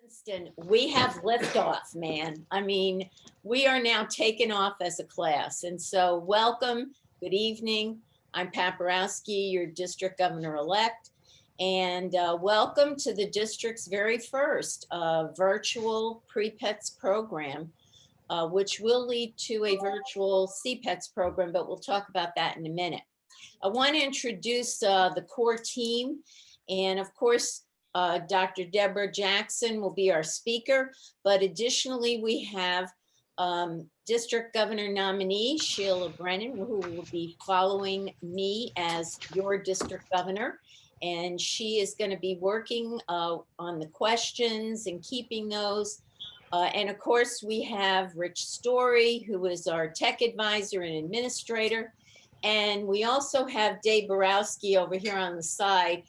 Winston, we have liftoff, man. I mean, we are now taken off as a class. And so welcome, good evening. I'm Pat Borowski, your district governor-elect. And welcome to the district's very first virtual pre-pets program, which will lead to a virtual CPETS program, but we'll talk about that in a minute. I want to introduce the core team. And of course, Dr. Deborah Jackson will be our speaker, but additionally we have District Governor nominee Sheila Brennan, who will be following me as your district governor. And she is going to be working on the questions and keeping those. And of course, we have Rich Story, who is our tech advisor and administrator. And we also have Dave Borowski over here on the side,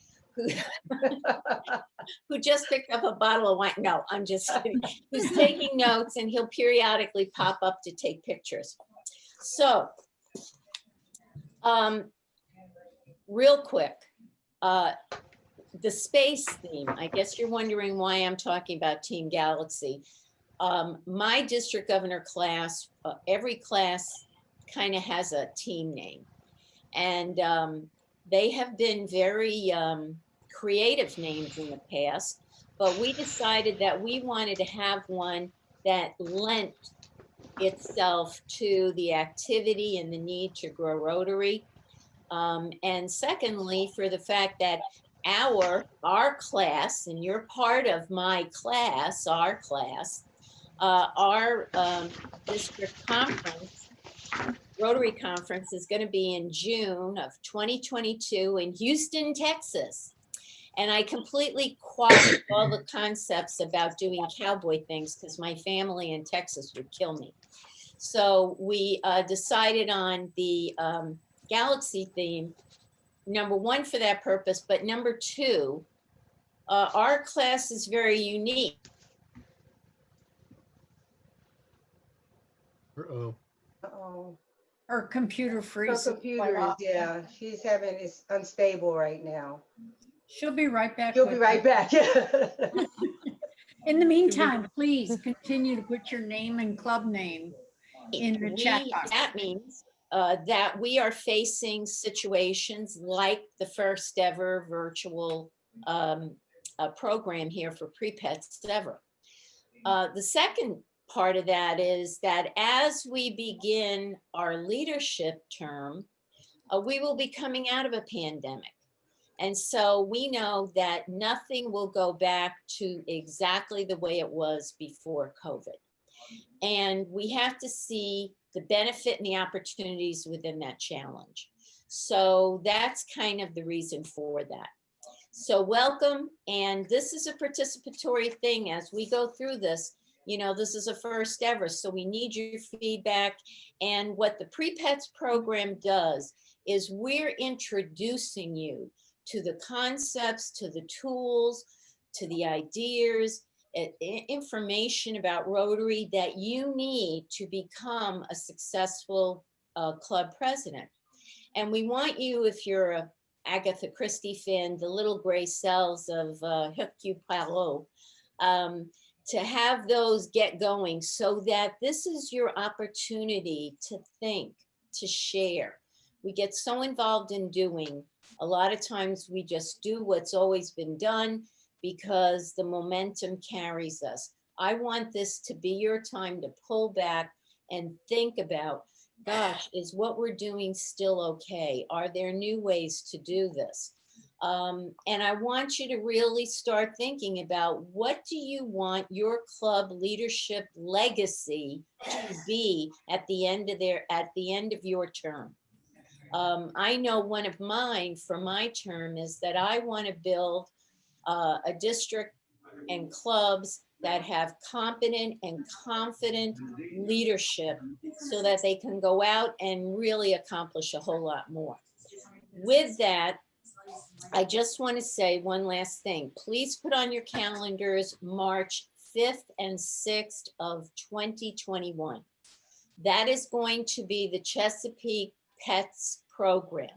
who just picked up a bottle of wine. No, I'm just kidding. Who's taking notes, and he'll periodically pop up to take pictures. So, real quick, the space theme. I guess you're wondering why I'm talking about Team Galaxy. My district governor class, every class kind of has a team name, and they have been very creative names in the past, but we decided that we wanted to have one that lent itself to the activity and the need to grow Rotary. And secondly, for the fact that our class, and you're part of my class, our district conference, Rotary Conference, is going to be in June of 2022 in Houston, Texas. And I completely quashed all the concepts about doing cowboy things because my family in Texas would kill me. So we decided on the Galaxy theme, number one, for that purpose, but number two, our class is very unique. Uh-oh. Her computer freezes. Her computer is, yeah, she's having, it's unstable right now. She'll be right back. She'll be right back. In the meantime, please continue to put your name and club name in the chat box. That means that we are facing situations like the first ever virtual program here for pre-pets ever. The second part of that is that as we begin our leadership term, we will be coming out of a pandemic. And so we know that nothing will go back to exactly the way it was before COVID. And we have to see the benefit and the opportunities within that challenge. So that's kind of the reason for that. So welcome. And this is a participatory thing as we go through this. You know, this is a first ever, so we need your feedback. And what the Pre-Pets program does is we're introducing you to the concepts, to the tools, to the ideas, information about Rotary that you need to become a successful club president. And we want you, if you're a Agatha Christie fan, the little gray cells of Hercule Poirot, to have those get going so that this is your opportunity to think, to share. We get so involved in doing. A lot of times we just do what's always been done because the momentum carries us. I want this to be your time to pull back and think about, gosh, is what we're doing still okay? Are there new ways to do this? And I want you to really start thinking about, what do you want your club leadership legacy to be at the end of your term? I know one of mine for my term is that I want to build a district and clubs that have competent and confident leadership so that they can go out and really accomplish a whole lot more. With that, I just want to say one last thing. Please put on your calendars March 5th and 6th of 2021. That is going to be the Chesapeake Pets program.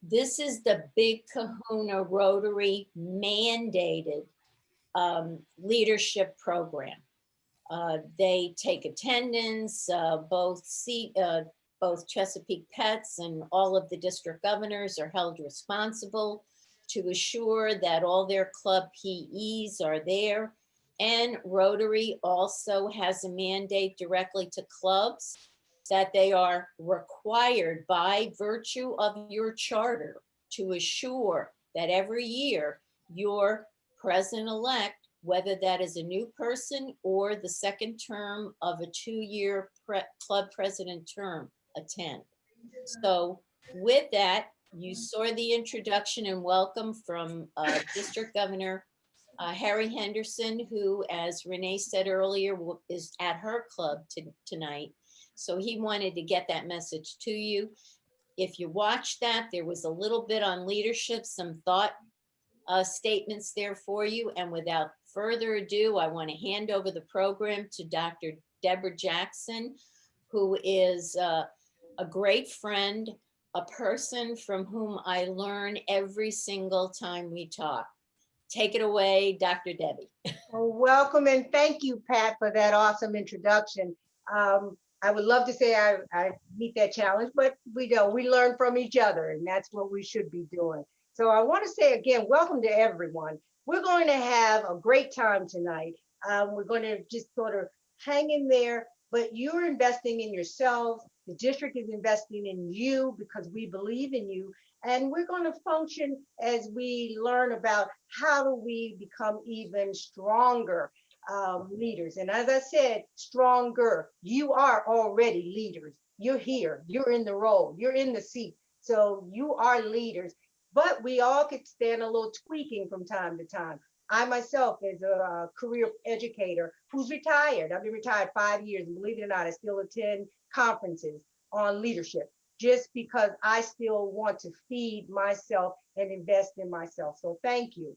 This is the Big Kahuna Rotary mandated leadership program. They take attendance, both Chesapeake Pets and all of the district governors are held responsible to assure that all their club PEs are there. And Rotary also has a mandate directly to clubs that they are required by virtue of your charter to assure that every year your president-elect, whether that is a new person or the second term of a 2-year club president term, attend. So with that, you saw the introduction and welcome from District Governor Harry Henderson, who, as Renee said earlier, is at her club tonight. So he wanted to get that message to you. If you watched that, there was a little bit on leadership, some thought statements there for you. And without further ado, I want to hand over the program to Dr. Deborah Jackson, who is a great friend, a person from whom I learn every single time we talk. Take it away, Dr. Debbie. Well, welcome and thank you, Pat, for that awesome introduction. I would love to say I meet that challenge, but we don't. We learn from each other, and that's what we should be doing. So I want to say again, welcome to everyone. We're going to have a great time tonight. We're going to just sort of hang in there, but you're investing in yourselves. The district is investing in you because we believe in you. And we're going to function as we learn about how do we become even stronger leaders. And as I said, stronger. You are already leaders. You're here. You're in the role. You're in the seat. So you are leaders. But we all could stand a little tweaking from time to time. I myself, as a career educator who's retired, I've been retired 5 years, and believe it or not, I still attend conferences on leadership, just because I still want to feed myself and invest in myself. So thank you.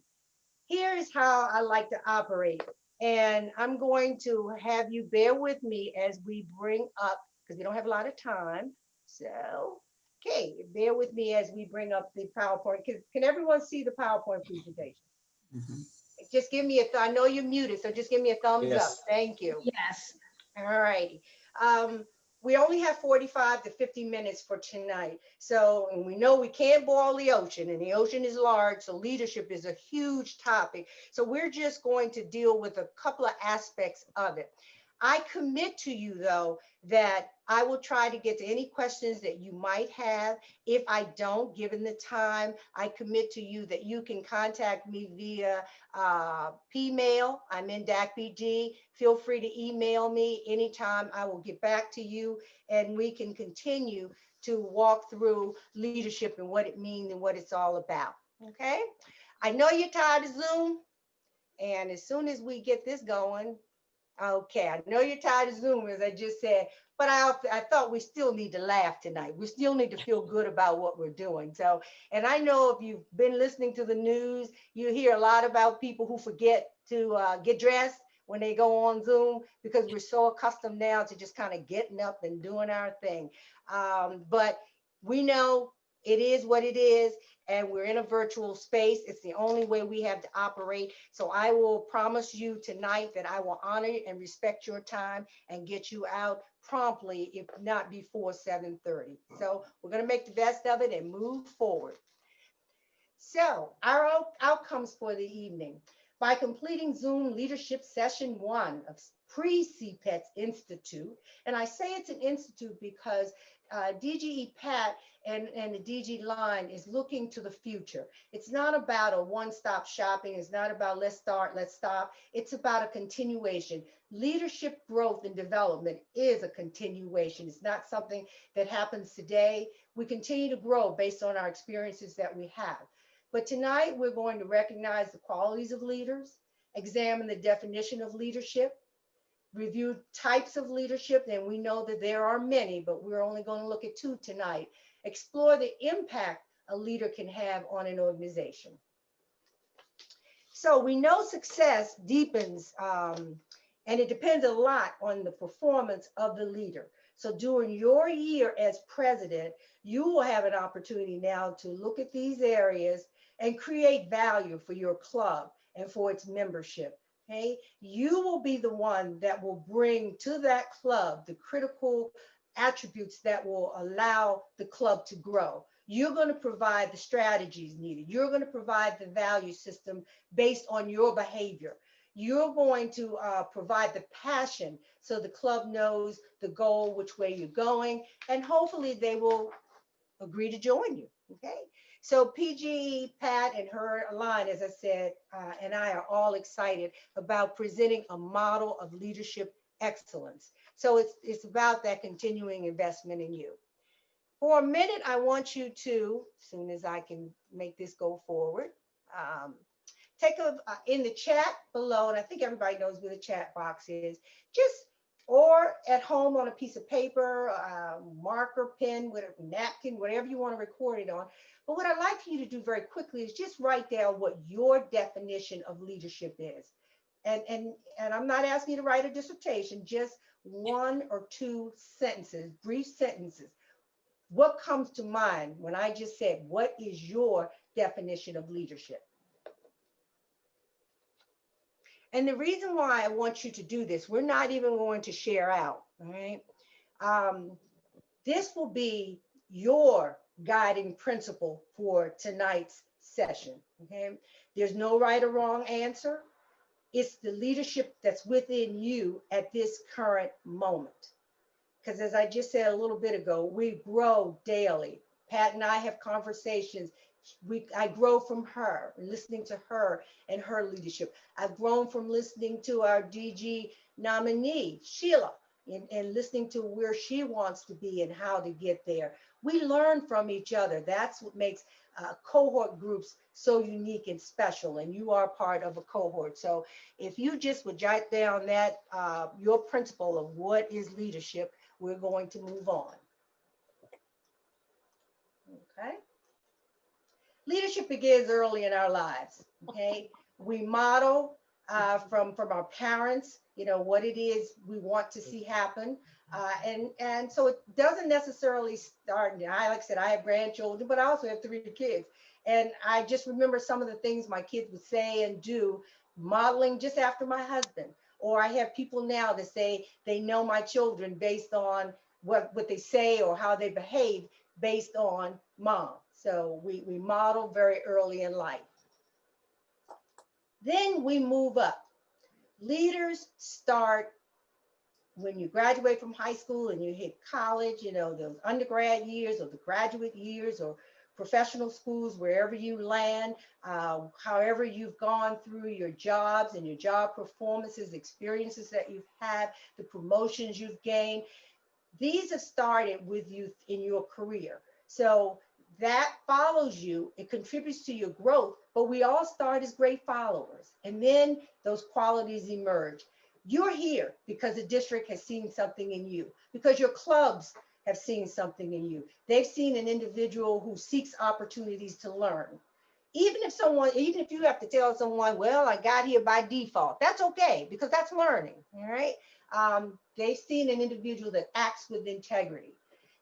Here's how I like to operate. And I'm going to have you bear with me as we bring up, because we don't have a lot of time. So, okay, bear with me as we bring up the PowerPoint. Can everyone see the PowerPoint presentation? Mm-hmm. Just give me I know you're muted, so just give me a thumbs up. Thank you. Yes. All righty. We only have 45 to 50 minutes for tonight. So, and we know we can't boil the ocean, and the ocean is large, so leadership is a huge topic. So we're just going to deal with a couple of aspects of it. I commit to you, though, that I will try to get to any questions that you might have. If I don't, given the time, I commit to you that you can contact me via P-mail. I'm in DACPG. Feel free to email me anytime. I will get back to you, and we can continue to walk through leadership and what it means and what it's all about. Okay? I know you're tired of Zoom, and as soon as we get this going, okay, I know you're tired of Zoom, as I just said, but I thought we still need to laugh tonight. We still need to feel good about what we're doing. So, and I know if you've been listening to the news, you hear a lot about people who forget to get dressed when they go on Zoom, because we're so accustomed now to just kind of getting up and doing our thing. But we know it is what it is, and we're in a virtual space. It's the only way we have to operate. So I will promise you tonight that I will honor and respect your time and get you out promptly, if not before 7:30. So we're going to make the best of it and move forward. So our outcomes for the evening. By completing Zoom Leadership Session 1 of Pre-CPETS Institute, and I say it's an institute because DGE Pat and the DG line is looking to the future. It's not about a one-stop shopping. It's not about let's start, let's stop. It's about a continuation. Leadership growth and development is a continuation. It's not something that happens today. We continue to grow based on our experiences that we have. But tonight we're going to recognize the qualities of leaders, examine the definition of leadership, review types of leadership, and we know that there are many, but we're only going to look at 2 tonight. Explore the impact a leader can have on an organization. So we know success deepens, and it depends a lot on the performance of the leader. So during your year as president, you will have an opportunity now to look at these areas and create value for your club and for its membership. Okay, you will be the one that will bring to that club the critical attributes that will allow the club to grow. You're going to provide the strategies needed. You're going to provide the value system based on your behavior. You're going to provide the passion so the club knows the goal, which way you're going, and hopefully they will agree to join you. Okay. So PG, Pat, and her line, as I said, and I are all excited about presenting a model of leadership excellence. So it's about that continuing investment in you. For a minute, I want you to, as soon as I can make this go forward, take a in the chat below, and I think everybody knows where the chat box is, just or at home on a piece of paper, marker, pen, whatever, napkin, whatever you want to record it on. But what I'd like for you to do very quickly is just write down what your definition of leadership is. And I'm not asking you to write a dissertation, just one or two sentences, brief sentences. What comes to mind when I just said, what is your definition of leadership? And the reason why I want you to do this, we're not even going to share out, all right? This will be your guiding principle for tonight's session, okay? There's no right or wrong answer. It's the leadership that's within you at this current moment. Because as I just said a little bit ago, we grow daily. Pat and I have conversations. I grow from her, listening to her and her leadership. I've grown from listening to our DG nominee, Sheila, and listening to where she wants to be and how to get there. We learn from each other. That's what makes cohort groups so unique and special, and you are part of a cohort. So if you just would jot down that, your principle of what is leadership, we're going to move on. Okay. Leadership begins early in our lives. Okay. We model from our parents, you know, what it is we want to see happen. And so it doesn't necessarily start. Like I said, I have grandchildren, but I also have 3 kids. And I just remember some of the things my kids would say and do, modeling just after my husband. Or I have people now that say they know my children based on what they say or how they behave based on mom. So we model very early in life. Then we move up. Leaders start when you graduate from high school and you hit college, you know, those undergrad years or the graduate years or professional schools, wherever you land, however you've gone through your jobs and your job performances, experiences that you've had, the promotions you've gained. These have started with you in your career. So that follows you, it contributes to your growth, but we all start as great followers. And then those qualities emerge. You're here because the district has seen something in you, because your clubs have seen something in you. They've seen an individual who seeks opportunities to learn. Even if you have to tell someone, well, I got here by default, that's okay, because that's learning, all right? They've seen an individual that acts with integrity.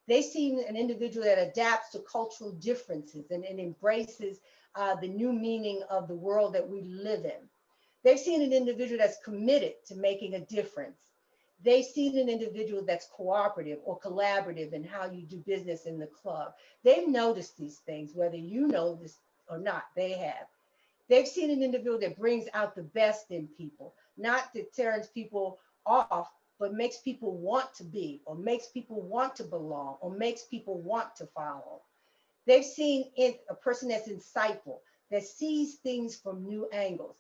They've seen an individual that adapts to cultural differences and embraces the new meaning of the world that we live in. They've seen an individual that's committed to making a difference. They've seen an individual that's cooperative or collaborative in how you do business in the club. They've noticed these things, whether you know this or not, they have. They've seen an individual that brings out the best in people, not that turns people off, but makes people want to be, or makes people want to belong, or makes people want to follow. They've seen a person that's insightful, that sees things from new angles.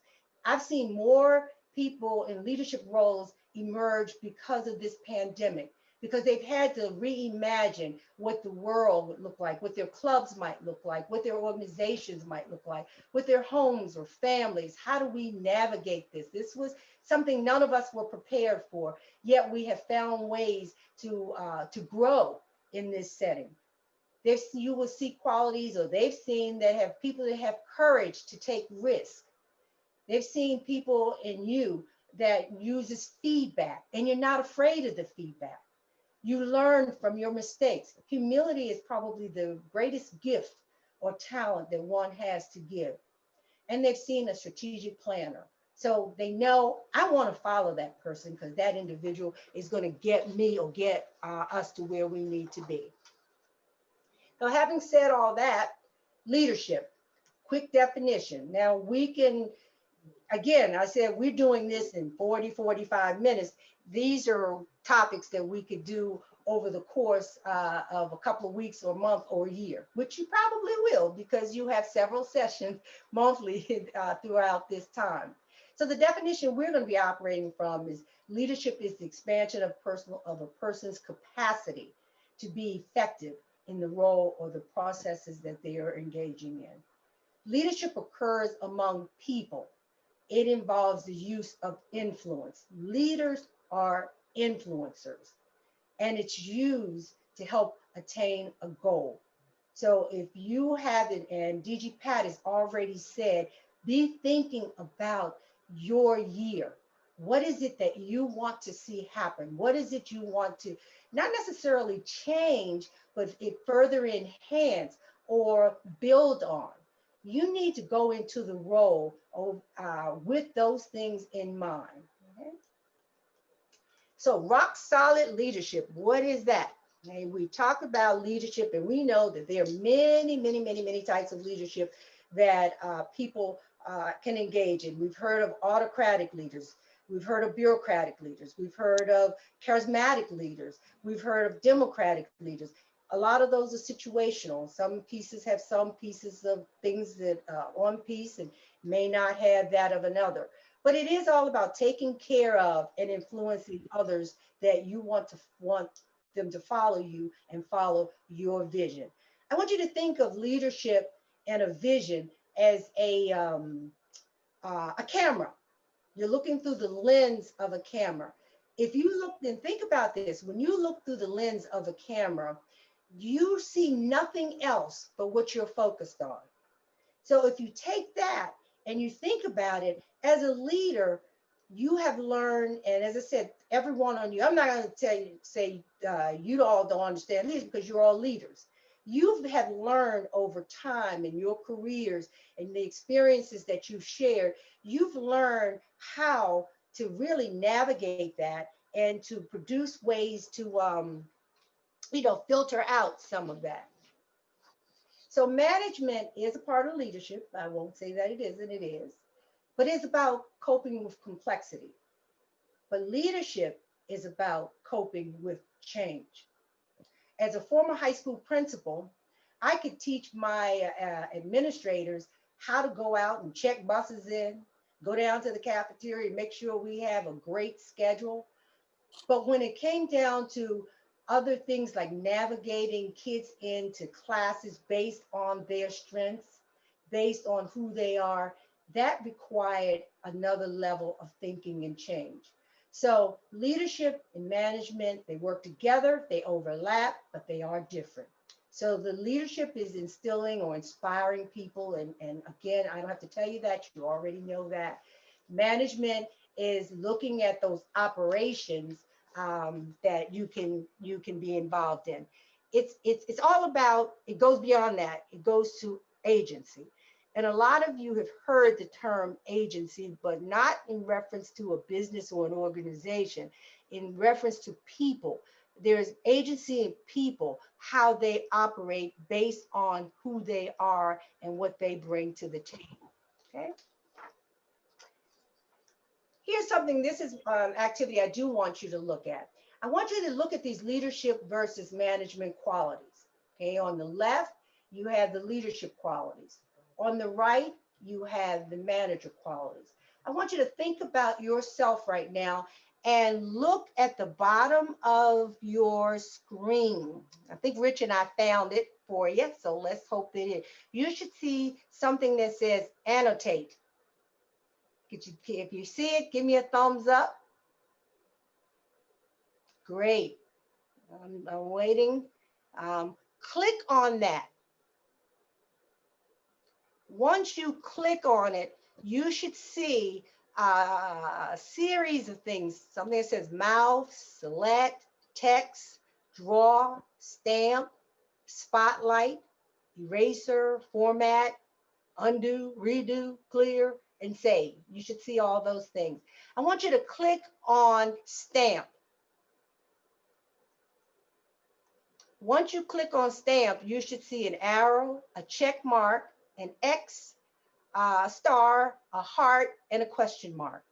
I've seen more people in leadership roles emerge because of this pandemic, because they've had to reimagine what the world would look like, what their clubs might look like, what their organizations might look like, what their homes or families. How do we navigate this? This was something none of us were prepared for, yet we have found ways to grow in this setting. You will see qualities, or they've seen that have people that have courage to take risks. They've seen people in you that uses feedback, and you're not afraid of the feedback. You learn from your mistakes. Humility is probably the greatest gift or talent that one has to give. and they've seen a strategic planner. So they know I want to follow that person because that individual is going to get me or get us to where we need to be. So having said all that, leadership, quick definition. Now we can, again, I said we're doing this in 40, 45 minutes. These are topics that we could do over the course of a couple of weeks or a month or a year, which you probably will because you have several sessions monthly throughout this time. So the definition we're going to be operating from is leadership is the expansion of a person's capacity to be effective in the role or the processes that they are engaging in. Leadership occurs among people. It involves the use of influence. Leaders are influencers, and it's used to help attain a goal. So if you have it, and DG Pat has already said, be thinking about your year. What is it that you want to see happen? What is it you want to not necessarily change, but it further enhance or build on? You need to go into the role of, with those things in mind. Okay? So rock solid leadership, what is that? And we talk about leadership, and we know that there are many, many, many, many types of leadership that people can engage in. We've heard of autocratic leaders. We've heard of bureaucratic leaders. We've heard of charismatic leaders. We've heard of democratic leaders. A lot of those are situational. Some pieces have some pieces of things that one piece and may not have that of another. But it is all about taking care of and influencing others that you want them to follow you and follow your vision. I want you to think of leadership and a vision as a camera. You're looking through the lens of a camera. If you look and think about this, when you look through the lens of a camera, you see nothing else but what you're focused on. So if you take that and you think about it, as a leader, you have learned, and as I said, everyone on you, I'm not going to say you all don't understand this because you're all leaders. You have learned over time in your careers and the experiences that you've shared, you've learned how to really navigate that and to produce ways to, filter out some of that. So management is a part of leadership. I won't say that it isn't, it is. But it's about coping with complexity. But leadership is about coping with change. As a former high school principal, I could teach my administrators how to go out and check buses in, go down to the cafeteria, make sure we have a great schedule. But when it came down to other things like navigating kids into classes based on their strengths, based on who they are, that required another level of thinking and change. So leadership and management, they work together, they overlap, but they are different. So the leadership is instilling or inspiring people. And again, I don't have to tell you that, you already know that. Management is looking at those operations that you can be involved in. It's all about, it goes beyond that. It goes to agency. And a lot of you have heard the term agency, but not in reference to a business or an organization, in reference to people. There's agency in people, how they operate based on who they are and what they bring to the table, okay? Here's something, this is an activity I do want you to look at. I want you to look at these leadership versus management qualities. Okay, on the left, you have the leadership qualities. On the right, you have the manager qualities. I want you to think about yourself right now and look at the bottom of your screen. I think Rich and I found it for you, so let's hope that it. You should see something that says annotate. If you see it, give me a thumbs up. Great. I'm waiting. Click on that. Once you click on it, you should see a series of things. Something that says mouse, select, text, draw, stamp, spotlight, eraser, format, undo, redo, clear, and save. You should see all those things. I want you to click on stamp. Once you click on stamp, you should see an arrow, a check mark, an X, a star, a heart, and a question mark.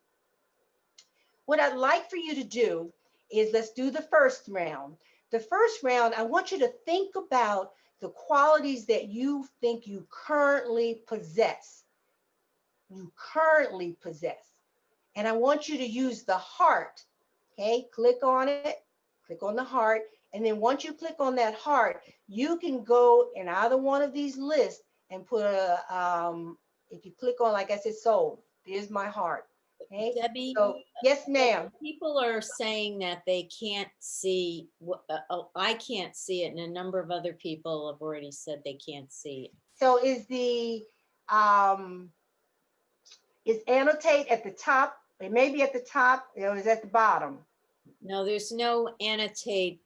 What I'd like for you to do is let's do the first round. The first round, I want you to think about the qualities that you think you currently possess. You currently possess. And I want you to use the heart. Okay, click on it, click on the heart. And then once you click on that heart, you can go in either one of these lists and put if you click on, like I said, soul, there's my heart. Okay, Debbie, so yes, ma'am. people are saying that they can't see, I can't see it, and a number of other people have already said they can't see it. So is annotate at the top? It may be at the top, or is at the bottom? No, there's no annotate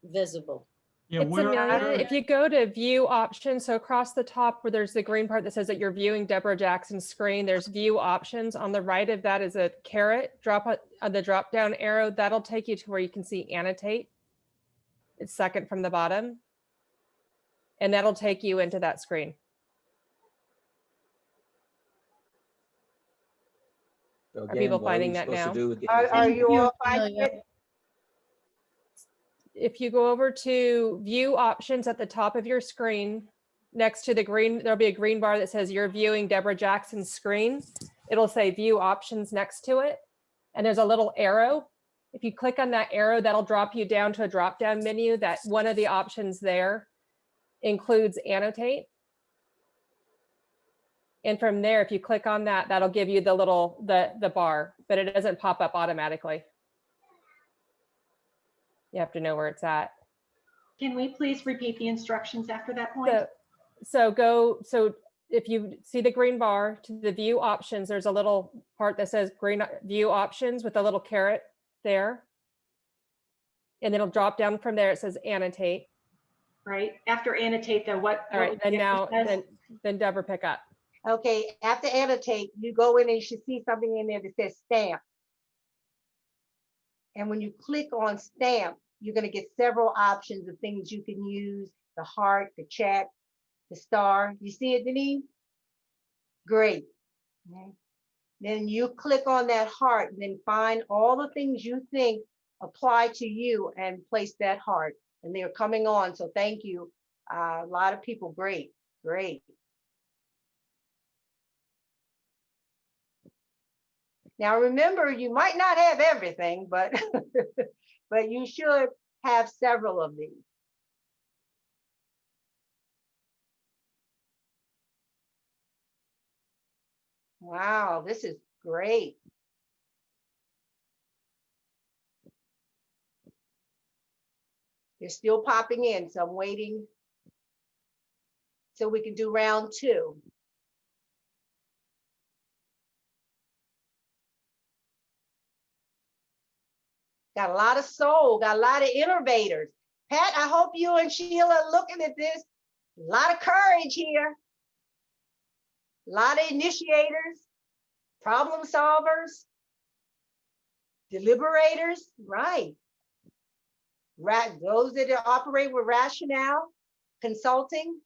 visible. Yeah, It's where, Amelia. where- If you go to view options, so across the top where there's the green part that says that you're viewing Deborah Jackson's screen, there's view options. On the right of that is a caret. Drop on the drop down arrow. That'll take you to where you can see annotate. It's second from the bottom. And that'll take you into that screen. So Are people again, what are we finding that supposed to now? do with the Are you all finding Amelia. it? If you go over to view options at the top of your screen, next to the green, there'll be a green bar that says you're viewing Deborah Jackson's screen. It'll say view options next to it. And there's a little arrow. If you click on that arrow, that'll drop you down to a drop down menu that one of the options there includes annotate. And from there, if you click on that, that'll give you the little, the bar, but it doesn't pop up automatically. You have to know where it's at. Can we please repeat the instructions after that point? So if you see the green bar to the view options, there's a little part that says green view options with a little caret there. And it'll drop down from there. It says annotate. Right, after annotate though, what? All right, what then would now, Deborah says? then Deborah pick up. Okay, after annotate, you go in and you should see something in there that says stamp. And when you click on stamp, you're going to get several options of things you can use, the heart, the check, the star. You see it, Denise? Great. Okay. Then you click on that heart and then find all the things you think apply to you and place that heart. And they're coming on, so thank you. A lot of people, great, great. Now remember, you might not have everything, but but you should have several of these. Wow, this is great. They're still popping in, so I'm waiting so we can do round two. Got a lot of soul, got a lot of innovators. Pat, I hope you and Sheila are looking at this. A lot of courage here. A lot of initiators, problem solvers, deliberators, right. Those that operate with rationale, consulting,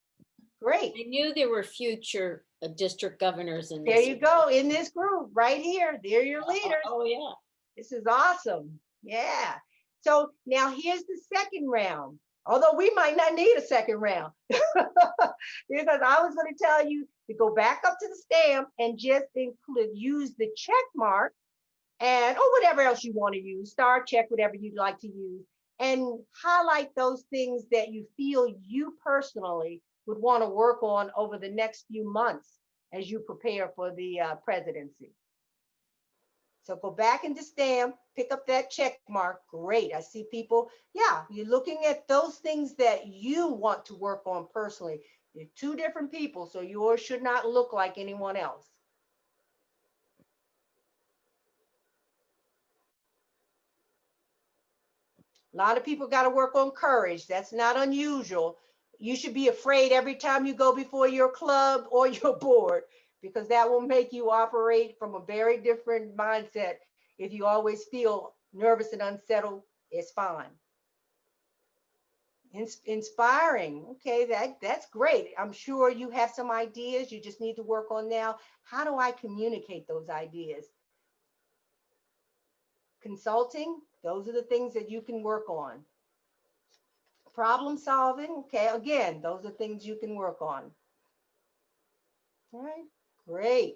great. I knew there were future district governors in this. There you go, in this group, right here. They're your leaders. Oh, yeah. This is awesome. Yeah. So now here's the second round. Although we might not need a second round because I was going to tell you to go back up to the stamp and just use the check mark and or whatever else you want to use, star check, whatever you'd like to use, and highlight those things that you feel you personally would want to work on over the next few months as you prepare for the presidency. So go back into stamp, pick up that check mark. Great. I see people. Yeah, you're looking at those things that you want to work on personally. You're two different people, so yours should not look like anyone else. A lot of people got to work on courage. That's not unusual. You should be afraid every time you go before your club or your board, because that will make you operate from a very different mindset. If you always feel nervous and unsettled, it's fine. Inspiring. Okay, that's great. I'm sure you have some ideas you just need to work on now. How do I communicate those ideas? Consulting, those are the things that you can work on. Problem solving, okay, again, those are things you can work on. All right, great.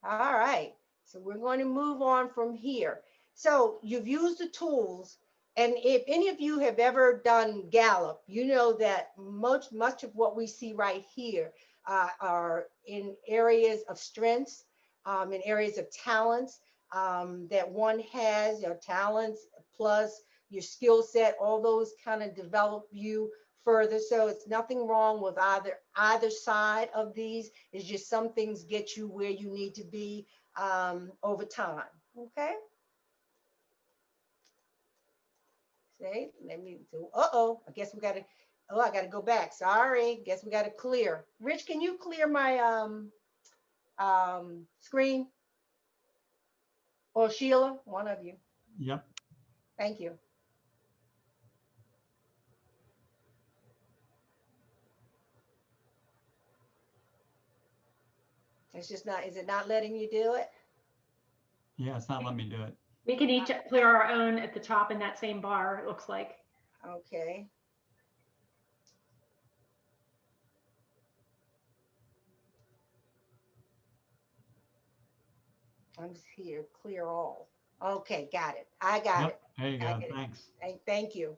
All right, so we're going to move on from here. So you've used the tools, and if any of you have ever done Gallup, you know that much of what we see right here are in areas of strengths, in areas of talents that one has, your talents plus your skill set, all those kind of develop you further. So it's nothing wrong with either side of these. It's just some things get you where you need to be over time. Okay. Say, let me do. I guess we got to. Oh, I got to go back. Sorry. Guess we got to clear. Rich, can you clear my screen? Or Sheila, one of you. Yep. Thank you. It's just not, is it not letting you do it? Yeah, it's not letting me do it. We can each clear our own at the top in that same bar, it looks like. Okay. I'm just here, clear all. Okay, got it. I got it. There you I go. get it. Thanks. Thank you.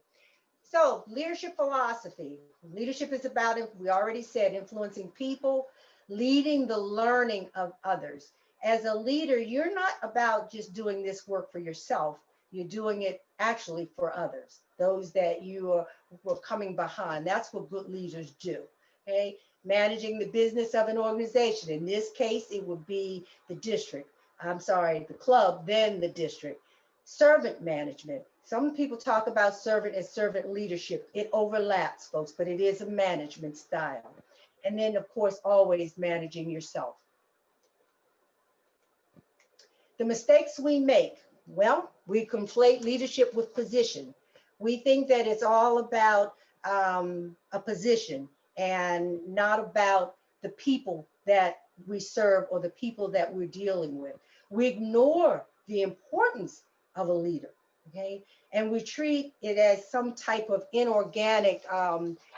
So leadership philosophy. Leadership is about, we already said, influencing people, leading the learning of others. As a leader, you're not about just doing this work for yourself. You're doing it actually for others, those that you were coming behind. That's what good leaders do. Okay, managing the business of an organization. In this case, it would be the district. I'm sorry, the club, then the district. Servant management. Some people talk about servant as servant leadership. It overlaps, folks, but it is a management style. And then, of course, always managing yourself. The mistakes we make, well, we conflate leadership with position. We think that it's all about a position and not about the people that we serve or the people that we're dealing with. We ignore the importance of a leader, okay? And we treat it as some type of inorganic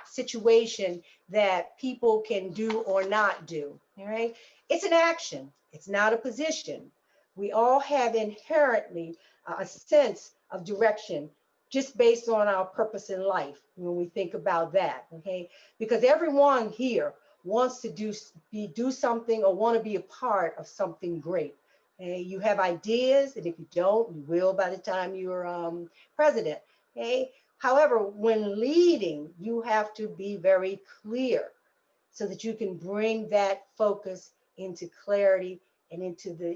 situation that people can do or not do, all right? It's an action, it's not a position. We all have inherently a sense of direction just based on our purpose in life when we think about that, okay? Because everyone here wants to do something or want to be a part of something great. Okay? You have ideas, and if you don't, you will by the time you're president. Okay? However, when leading, you have to be very clear so that you can bring that focus into clarity and into the,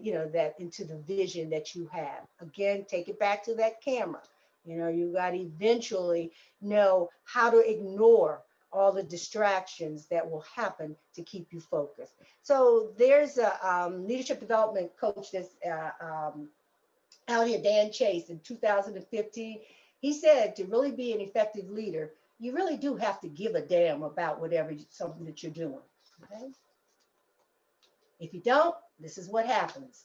into the vision that you have. Again, take it back to that camera. You got to eventually know how to ignore all the distractions that will happen to keep you focused. So there's a leadership development coach that's out here, Dan Chase, in 2015. He said to really be an effective leader, you really do have to give a damn about something that you're doing. Okay? If you don't, this is what happens.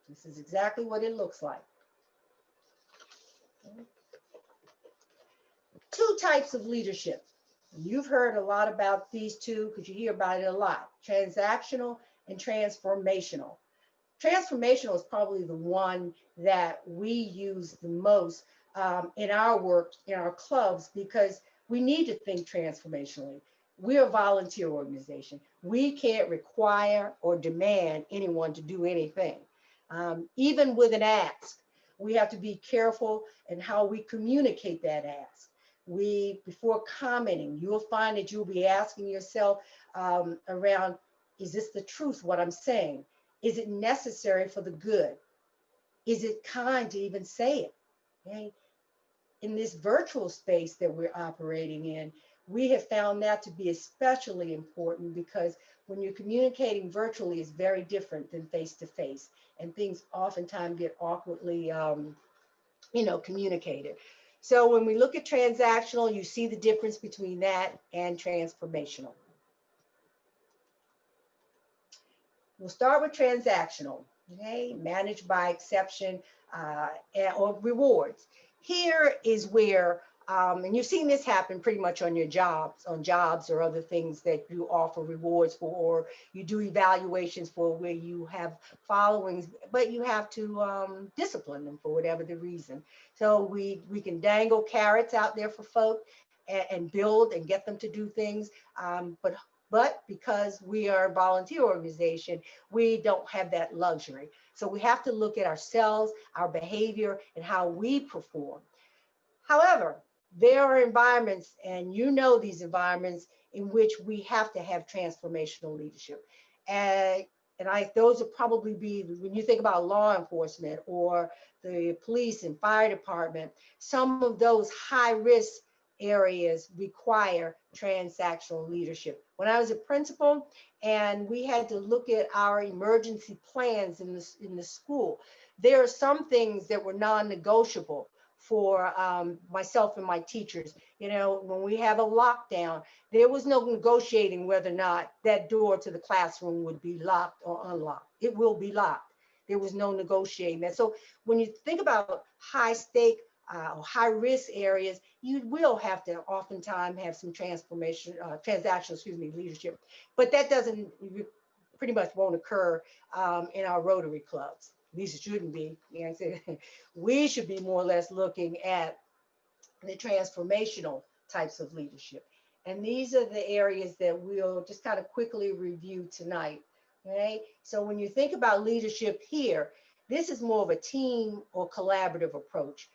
This is exactly what it looks like. Okay. Two types of leadership. You've heard a lot about these two because you hear about it a lot. Transactional and transformational. Transformational is probably the one that we use the most in our work, in our clubs, because we need to think transformationally. We're a volunteer organization. We can't require or demand anyone to do anything. Even with an ask, we have to be careful in how we communicate that ask. Before commenting, you'll find that you'll be asking yourself around, is this the truth, what I'm saying? Is it necessary for the good? Is it kind to even say it? Okay? In this virtual space that we're operating in, We have found that to be especially important because when you're communicating virtually, it's very different than face to face, and things oftentimes get awkwardly, communicated. So when we look at transactional, you see the difference between that and transformational. We'll start with transactional, okay? Managed by exception or rewards. Here is where, and you've seen this happen pretty much on your jobs, or other things that you offer rewards for, or you do evaluations for, where you have followings, but you have to discipline them for whatever the reason. So we can dangle carrots out there for folk and build and get them to do things, but because we are a volunteer organization, we don't have that luxury. So we have to look at ourselves, our behavior, and how we perform. However, there are environments, and you know these environments, in which we have to have transformational leadership. And those would probably be, when you think about law enforcement or the police and fire department, some of those high risk areas require transactional leadership. When I was a principal and we had to look at our emergency plans in the school, there are some things that were non-negotiable for myself and my teachers. When we have a lockdown, there was no negotiating whether or not that door to the classroom would be locked or unlocked. It will be locked. There was no negotiating that. So when you think about high stake, high risk areas, you will have to oftentimes have some transactional leadership, but that pretty much won't occur in our Rotary clubs. At least it shouldn't be. We should be more or less looking at the transformational types of leadership. And these are the areas that we'll just kind of quickly review tonight. Okay? So when you think about leadership here, this is more of a team or collaborative approach.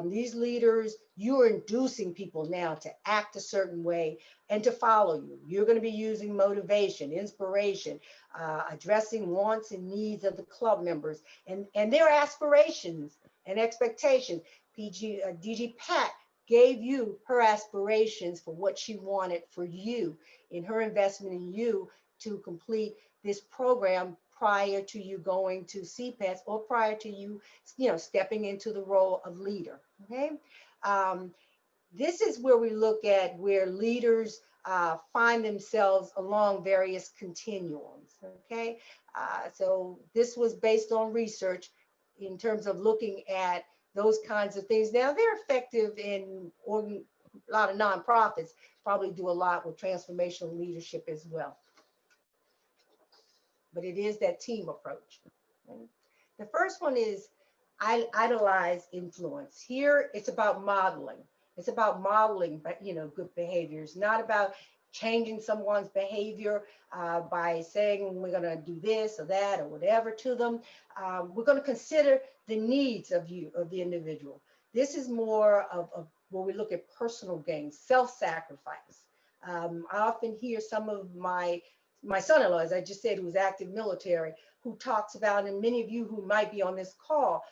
These leaders, you're inducing people now to act a certain way and to follow you. You're going to be using motivation, inspiration, addressing wants and needs of the club members and their aspirations and expectations. DG Pat gave you her aspirations for what she wanted for you in her investment in you to complete this program prior to you going to CPES or prior to you, stepping into the role of leader, okay? This is where we look at where leaders find themselves along various continuums, okay? So this was based on research in terms of looking at those kinds of things. Now, they're effective in a lot of nonprofits, probably do a lot with transformational leadership as well. But it is that team approach. Okay? The first one is idolize influence. Here, it's about modeling. It's about modeling, good behaviors, not about changing someone's behavior by saying we're going to do this or that or whatever to them. We're going to consider the needs of the individual. This is more of where we look at personal gain, self-sacrifice. I often hear some of my son-in-law, as I just said, who's active military, who talks about, and many of you who might be on this call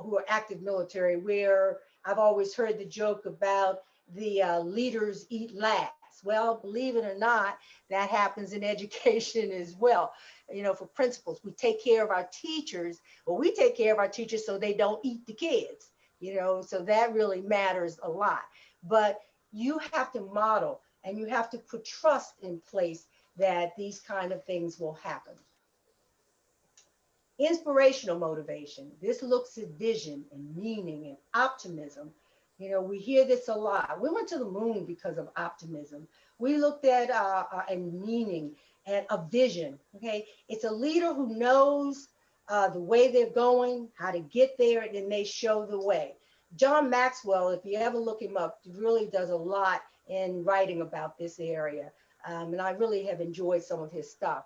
who are active military, where I've always heard the joke about the leaders eat last. Well, believe it or not, that happens in education as well. For principals, we take care of our teachers, or we take care of our teachers so they don't eat the kids, so that really matters a lot. But you have to model and you have to put trust in place that these kind of things will happen. Inspirational motivation. This looks at vision and meaning and optimism. We hear this a lot. We went to the moon because of optimism. We looked at and meaning and a vision. Okay, it's a leader who knows the way they're going, how to get there, and then they show the way. John Maxwell, if you ever look him up, really does a lot in writing about this area. And I really have enjoyed some of his stuff.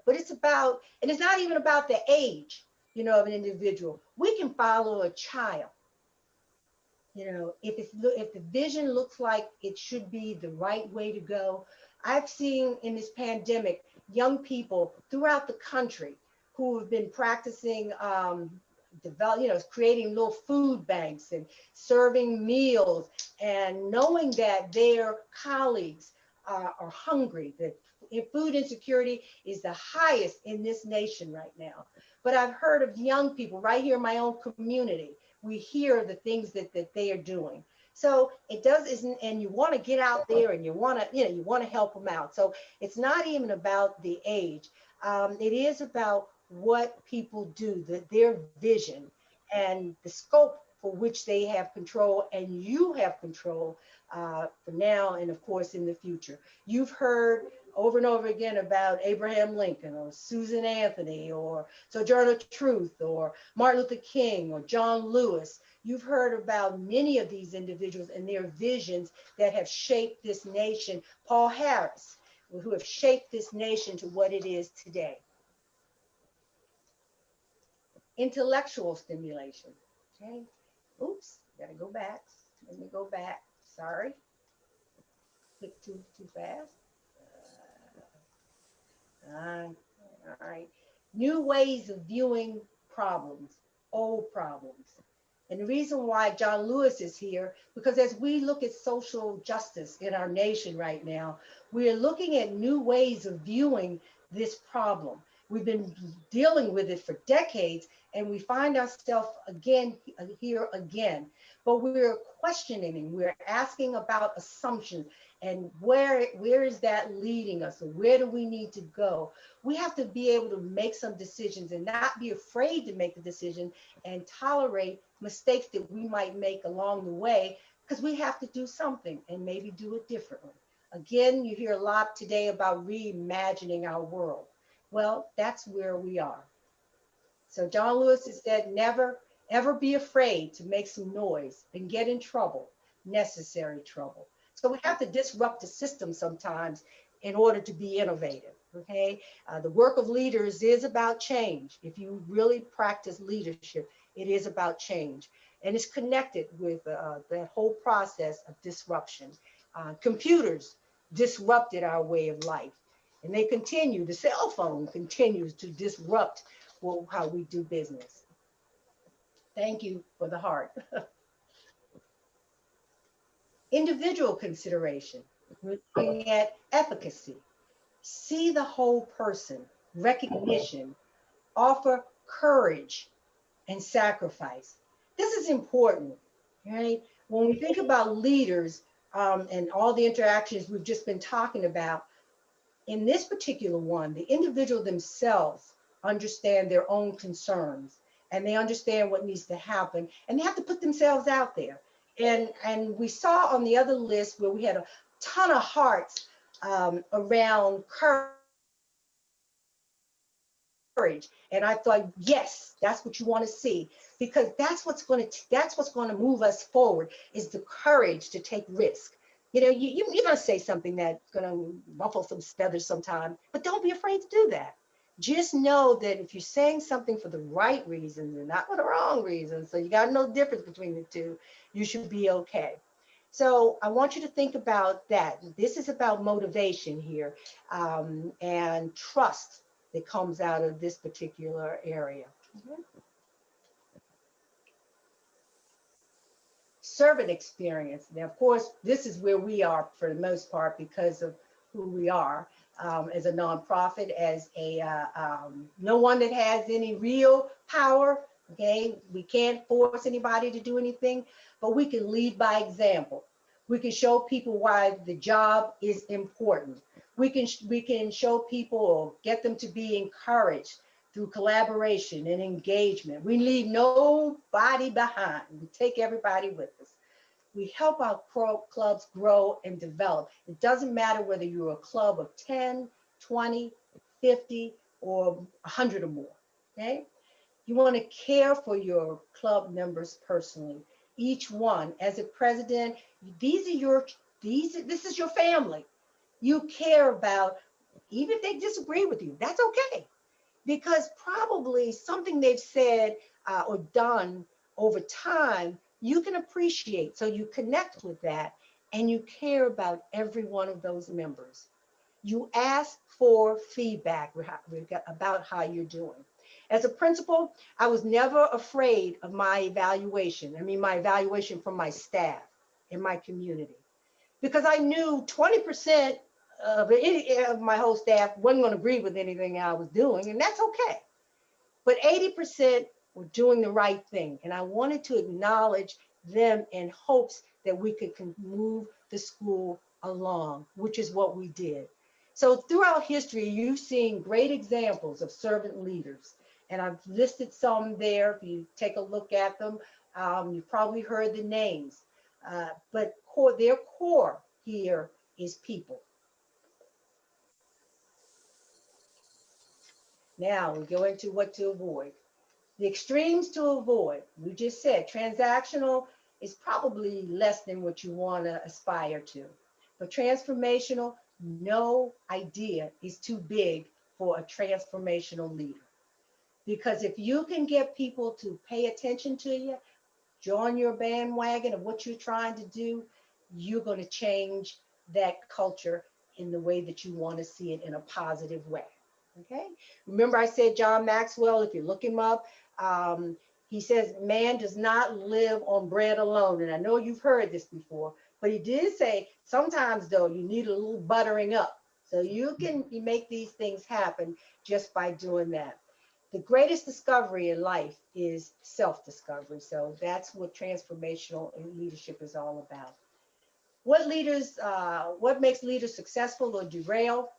But it's about, and it's not even about the age, of an individual. We can follow a child. If the vision looks like it should be the right way to go. I've seen in this pandemic, young people throughout the country who have been practicing creating little food banks and serving meals and knowing that their colleagues are hungry, that food insecurity is the highest in this nation right now. But I've heard of young people right here in my own community. We hear the things that they are doing. So it isn't, and you want to get out there and you want to help them out. So it's not even about the age. It is about what people do, their vision and the scope for which they have control, and you have control for now and of course in the future. You've heard over and over again about Abraham Lincoln or Susan Anthony or Sojourner Truth or Martin Luther King or John Lewis. You've heard about many of these individuals and their visions that have shaped this nation. Paul Harris, who have shaped this nation to what it is today. Intellectual stimulation. Okay. Oops, gotta go back. Let me go back. Sorry. Click too fast. All right. New ways of viewing problems, old problems. And the reason why John Lewis is here, because as we look at social justice in our nation right now, we are looking at new ways of viewing this problem. We've been dealing with it for decades, and we find ourselves here again. But we're questioning, we're asking about assumptions, and where is that leading us, or where do we need to go? We have to be able to make some decisions and not be afraid to make the decision and tolerate mistakes that we might make along the way, because we have to do something and maybe do it differently. Again, you hear a lot today about reimagining our world. Well, that's where we are. So John Lewis has said, never, ever be afraid to make some noise and get in trouble, necessary trouble. So we have to disrupt the system sometimes in order to be innovative, okay? The work of leaders is about change. If you really practice leadership, it is about change. And it's connected with that whole process of disruption. Computers disrupted our way of life. And they continue, the cell phone continues to disrupt how we do business. Thank you for the heart. Individual consideration, we're looking at efficacy. See the whole person, recognition, offer courage and sacrifice. This is important, right? When we think about leaders and all the interactions we've just been talking about, in this particular one, the individual themselves understand their own concerns and they understand what needs to happen, and they have to put themselves out there. And we saw on the other list where we had a ton of hearts around courage. And I thought, yes, that's what you want to see, because that's what's going to move us forward, is the courage to take risk. You're going to say something that's going to ruffle some feathers sometime, but don't be afraid to do that. Just know that if you're saying something for the right reasons and not for the wrong reasons, so you got to know the difference between the two, you should be okay. So I want you to think about that. This is about motivation here and trust that comes out of this particular area. Servant experience. Now, of course, this is where we are for the most part because of who we are as a nonprofit, as no one that has any real power. Okay, we can't force anybody to do anything, but we can lead by example. We can show people why the job is important. We can show people or get them to be encouraged through collaboration and engagement. We leave nobody behind. We take everybody with us. We help our clubs grow and develop. It doesn't matter whether you're a club of 10, 20, 50, or 100 or more, okay? You want to care for your club members personally. Each one, as a president, this is your family. You care about, even if they disagree with you, that's okay. Because probably something they've said or done over time, you can appreciate. So you connect with that and you care about every one of those members. You ask for feedback about how you're doing. As a principal, I was never afraid of my evaluation. I mean, my evaluation from my staff in my community, because I knew 20% of my whole staff wasn't going to agree with anything I was doing, and that's okay. But 80% were doing the right thing. And I wanted to acknowledge them in hopes that we could move the school along, which is what we did. So throughout history, you've seen great examples of servant leaders. And I've listed some there. If you take a look at them, you've probably heard the names. But their core here is people. Now we go into what to avoid. The extremes to avoid, we just said transactional is probably less than what you want to aspire to. But transformational, no idea is too big for a transformational leader. Because if you can get people to pay attention to you, join your bandwagon of what you're trying to do, you're going to change that culture in the way that you want to see it in a positive way. Okay. Remember I said John Maxwell, if you look him up, he says, man does not live on bread alone. And I know you've heard this before, but he did say sometimes though, you need a little buttering up. So you make these things happen just by doing that. The greatest discovery in life is self-discovery. So that's what transformational leadership is all about. What makes leaders successful or derail?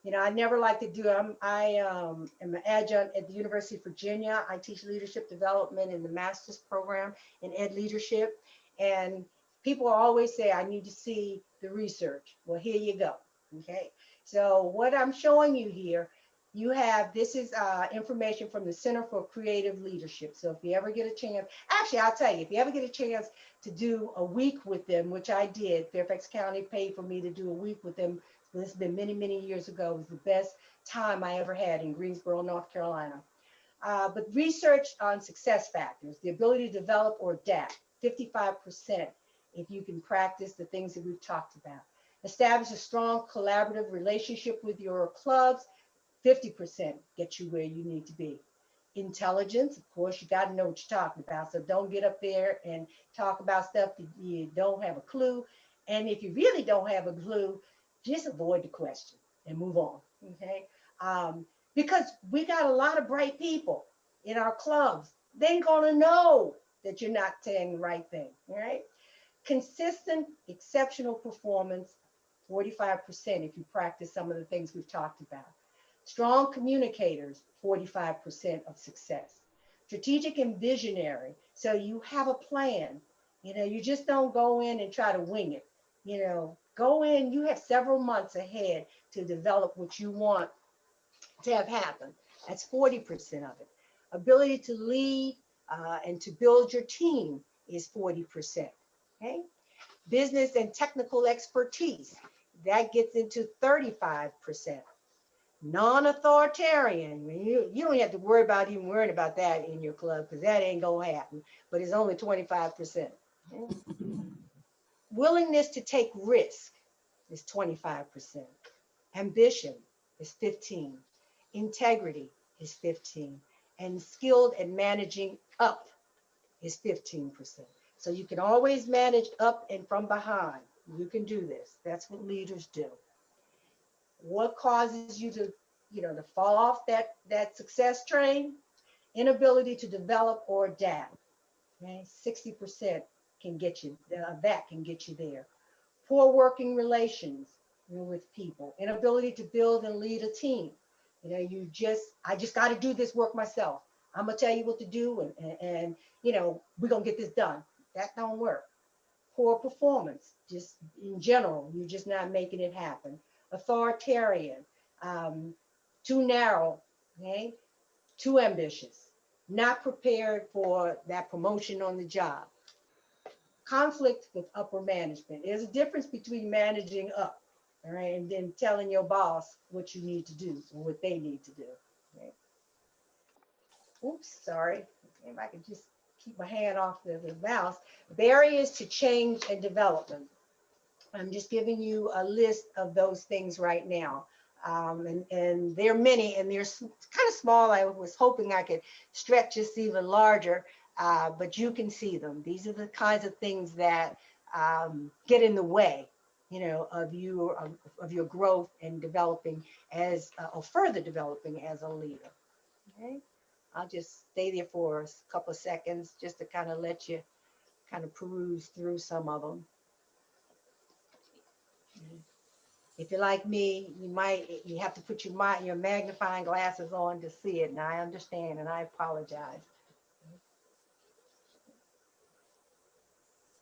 You know, I never like to do, I am an adjunct at the University of Virginia. I teach leadership development in the master's program in ed leadership. And people always say, I need to see the research. Well, here you go. Okay. So what I'm showing you here, this is information from the Center for Creative Leadership. So if you ever get a chance, actually, I'll tell you, if you ever get a chance to do a week with them, which I did, Fairfax County paid for me to do a week with them. This has been many, many years ago. It was the best time I ever had in Greensboro, North Carolina. But research on success factors, the ability to develop or adapt, 55% if you can practice the things that we've talked about. Establish a strong collaborative relationship with your clubs, 50% get you where you need to be. Intelligence, of course, you got to know what you're talking about. So don't get up there and talk about stuff that you don't have a clue. And if you really don't have a clue, just avoid the question and move on, okay? Because we got a lot of bright people in our clubs. They ain't gonna know that you're not saying the right thing, all right? Consistent, exceptional performance, 45% if you practice some of the things we've talked about. Strong communicators, 45% of success. Strategic and visionary, so you have a plan. You know, you just don't go in and try to wing it. You know, go in, you have several months ahead to develop what you want to have happen. That's 40% of it. Ability to lead and to build your team is 40%. Okay. Business and technical expertise, that gets into 35%. Non-authoritarian, you don't have to worry about even worrying about that in your club because that ain't gonna happen, but it's only 25%. Okay. Willingness to take risk is 25%. Ambition is 15%. Integrity is 15%. And skilled at managing up is 15%. So you can always manage up and from behind. You can do this. That's what leaders do. What causes you to, to fall off that success train? Inability to develop or adapt. Okay? 60% can get you, that can get you there. Poor working relations with people, inability to build and lead a team. I just got to do this work myself. I'm gonna tell you what to do, and we're gonna get this done. That don't work. Poor performance, just in general, you're just not making it happen. Authoritarian, too narrow, okay? Too ambitious, not prepared for that promotion on the job. Conflict with upper management. There's a difference between managing up, all right, and then telling your boss what you need to do or what they need to do. Okay? Oops, sorry. If I could just keep my hand off the mouse. Barriers to change and development. I'm just giving you a list of those things right now. And there are many, and they're kind of small. I was hoping I could stretch this even larger, but you can see them. These are the kinds of things that get in the way, of your growth and developing or further developing as a leader. Okay, I'll just stay there for a couple of seconds just to kind of let you kind of peruse through some of them. If you're like me, you have to put your magnifying glasses on to see it. And I understand, and I apologize.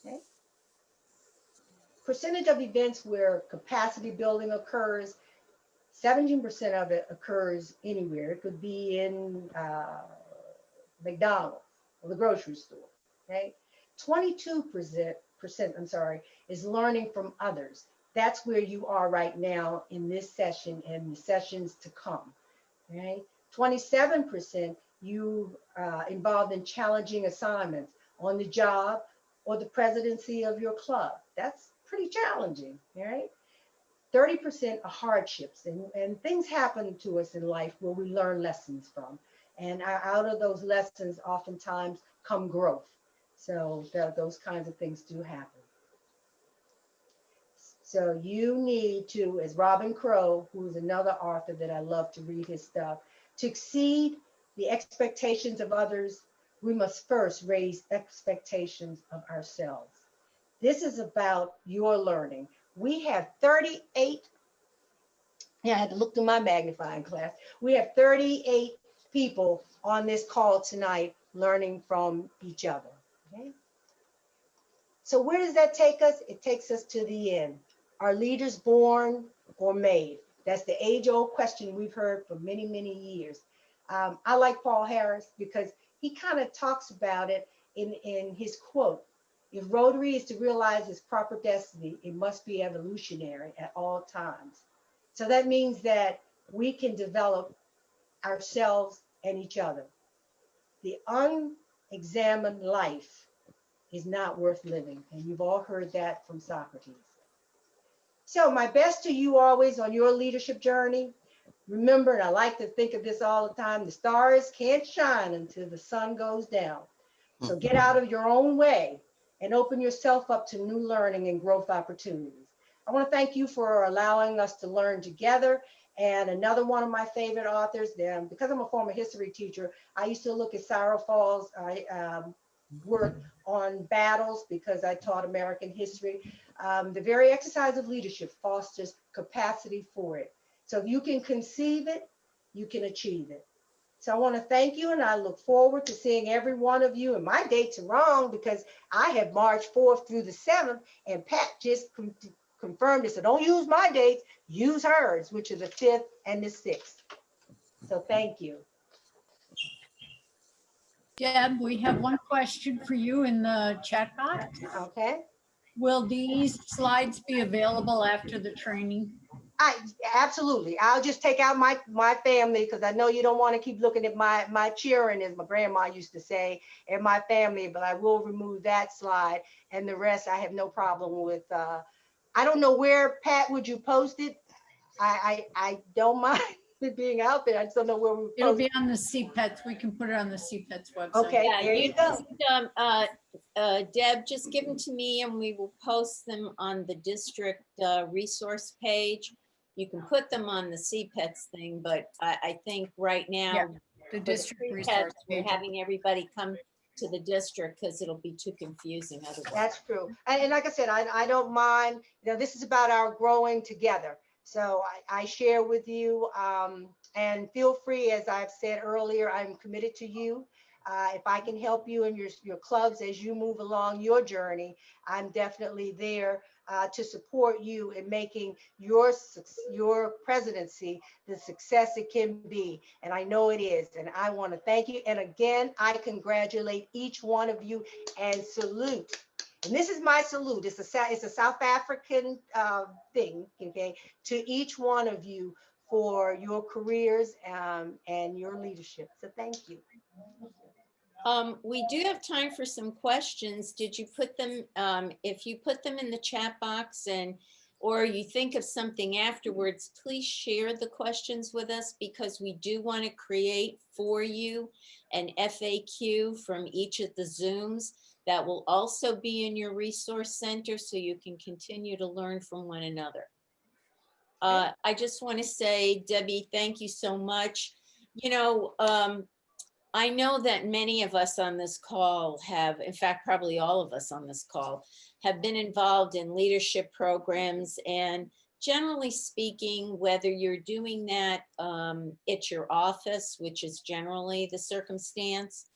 Okay. Percentage of events where capacity building occurs, 17% of it occurs anywhere. It could be in McDonald's or the grocery store. Okay. 22%, is learning from others. That's where you are right now in this session and the sessions to come. Right? 27% you involved in challenging assignments on the job or the presidency of your club. That's pretty challenging, right? 30% are hardships, and things happen to us in life where we learn lessons from. And out of those lessons, oftentimes come growth. So those kinds of things do happen. So you need to, as Robin Crow, who's another author that I love to read his stuff, to exceed the expectations of others, we must first raise expectations of ourselves. This is about your learning. We have 38, I had to look through my magnifying glass. We have 38 people on this call tonight learning from each other. Okay? So where does that take us? It takes us to the end. Are leaders born or made? That's the age-old question we've heard for many, many years. I like Paul Harris because he kind of talks about it in his quote. If Rotary is to realize its proper destiny, it must be evolutionary at all times. So that means that we can develop ourselves and each other. The unexamined life is not worth living. And you've all heard that from Socrates. So my best to you always on your leadership journey. Remember, and I like to think of this all the time, the stars can't shine until the sun goes down. So get out of your own way and open yourself up to new learning and growth opportunities. I want to thank you for allowing us to learn together. And another one of my favorite authors, because I'm a former history teacher, I used to look at Sarah Fall's work on battles because I taught American history. The very exercise of leadership fosters capacity for it. So if you can conceive it, you can achieve it. So I want to thank you, and I look forward to seeing every one of you. And my dates are wrong because I have March 4th through the 7th, and Pat just confirmed it. So don't use my dates, use hers, which is the 5th and the 6th. So thank you. Deb, we have one question for you in the chat box. Okay. Will these slides be available after the training? Absolutely. I'll just take out my family because I know you don't want to keep looking at my cheering, as my grandma used to say, and my family, but I will remove that slide, and the rest I have no problem with. I don't know where, Pat, would you post it? I don't mind it being out there. I just don't know where we post it. It'll be on the CPETS. We can put it on the CPETS website. Okay, Yeah, there you go. just, Deb, just give them to me and we will post them on the district resource page. You can put them on the CPETS thing, but I think right now, Yeah, the district resource we're page. having everybody come to the district because it'll be too confusing otherwise. That's true. And like I said, I don't mind, this is about our growing together. So I share with you, and feel free, as I've said earlier, I'm committed to you. If I can help you in your clubs as you move along your journey, I'm definitely there to support you in making your presidency the success it can be. And I know it is. And I want to thank you. And again, I congratulate each one of you and salute. And this is my salute. It's a South African thing, okay, to each one of you for your careers and your leadership. So thank you. We do have time for some questions. Did you put them, if you put them in the chat box or you think of something afterwards, please share the questions with us, because we do want to create for you an FAQ from each of the Zooms that will also be in your resource center, so you can continue to learn from one another. I just want to say, Debbie, thank you so much. You know, I know that many of us on this call have, in fact, probably all of us on this call, have been involved in leadership programs. And generally speaking, whether you're doing that at your office, which is generally the circumstance,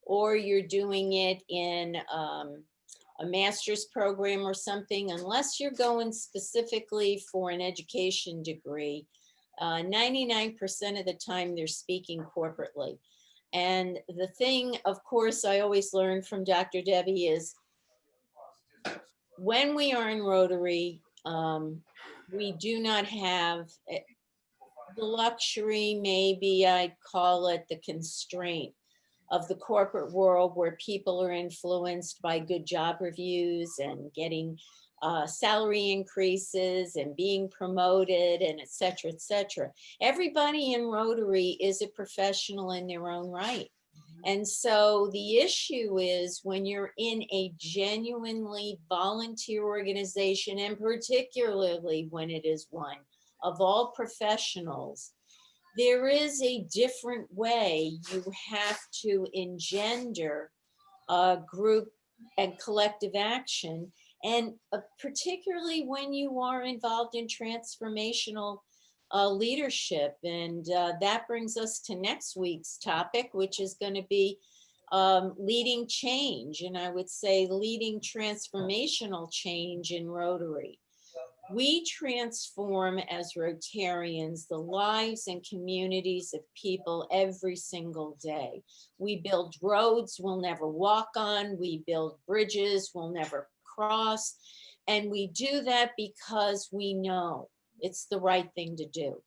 or you're doing it in a master's program or something, unless you're going specifically for an education degree, 99% of the time they're speaking corporately. And the thing, of course, I always learn from Dr. Debbie is when we are in Rotary, we do not have the luxury, maybe I'd call it the constraint of the corporate world, where people are influenced by good job reviews and getting salary increases and being promoted and et cetera, et cetera. Everybody in Rotary is a professional in their own right. And so the issue is, when you're in a genuinely volunteer organization, and particularly when it is one of all professionals, there is a different way you have to engender group and collective action. And particularly when you are involved in transformational leadership. And that brings us to next week's topic, which is going to be leading change. And I would say leading transformational change in Rotary. We transform as Rotarians the lives and communities of people every single day. We build roads we'll never walk on. We build bridges we'll never cross. And we do that because we know it's the right thing to do.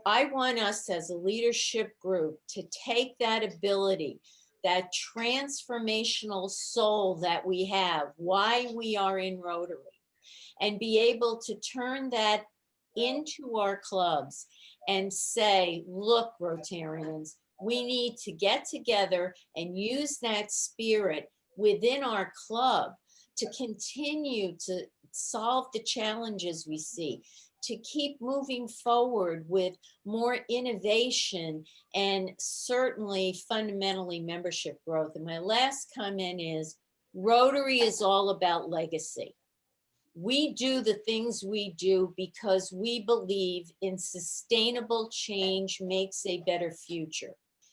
I want us as a leadership group to take that ability, that transformational soul that we have, why we are in Rotary, and be able to turn that into our clubs and say, look, Rotarians, we need to get together and use that spirit within our club to continue to solve the challenges we see, to keep moving forward with more innovation and certainly fundamentally membership growth. And my last comment is, Rotary is all about legacy. We do the things we do because we believe in sustainable change makes a better future.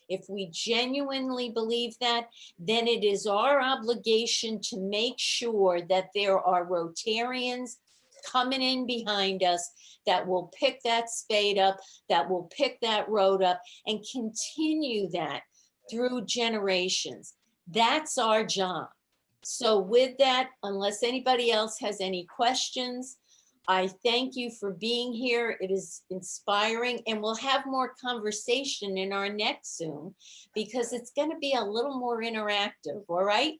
If we genuinely believe that, then it is our obligation to make sure that there are Rotarians coming in behind us that will pick that spade up, that will pick that road up, and continue that through generations. That's our job. So with that, unless anybody else has any questions, I thank you for being here. It is inspiring, and we'll have more conversation in our next Zoom because it's going to be a little more interactive, all right?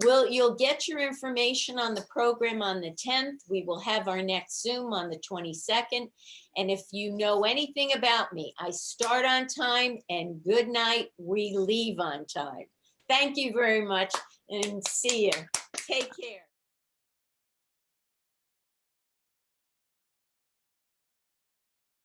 You'll get your information on the program on the 10th. We will have our next Zoom on the 22nd. And if you know anything about me, I start on time, and good night, we leave on time. Thank you very much, and see you. Take care.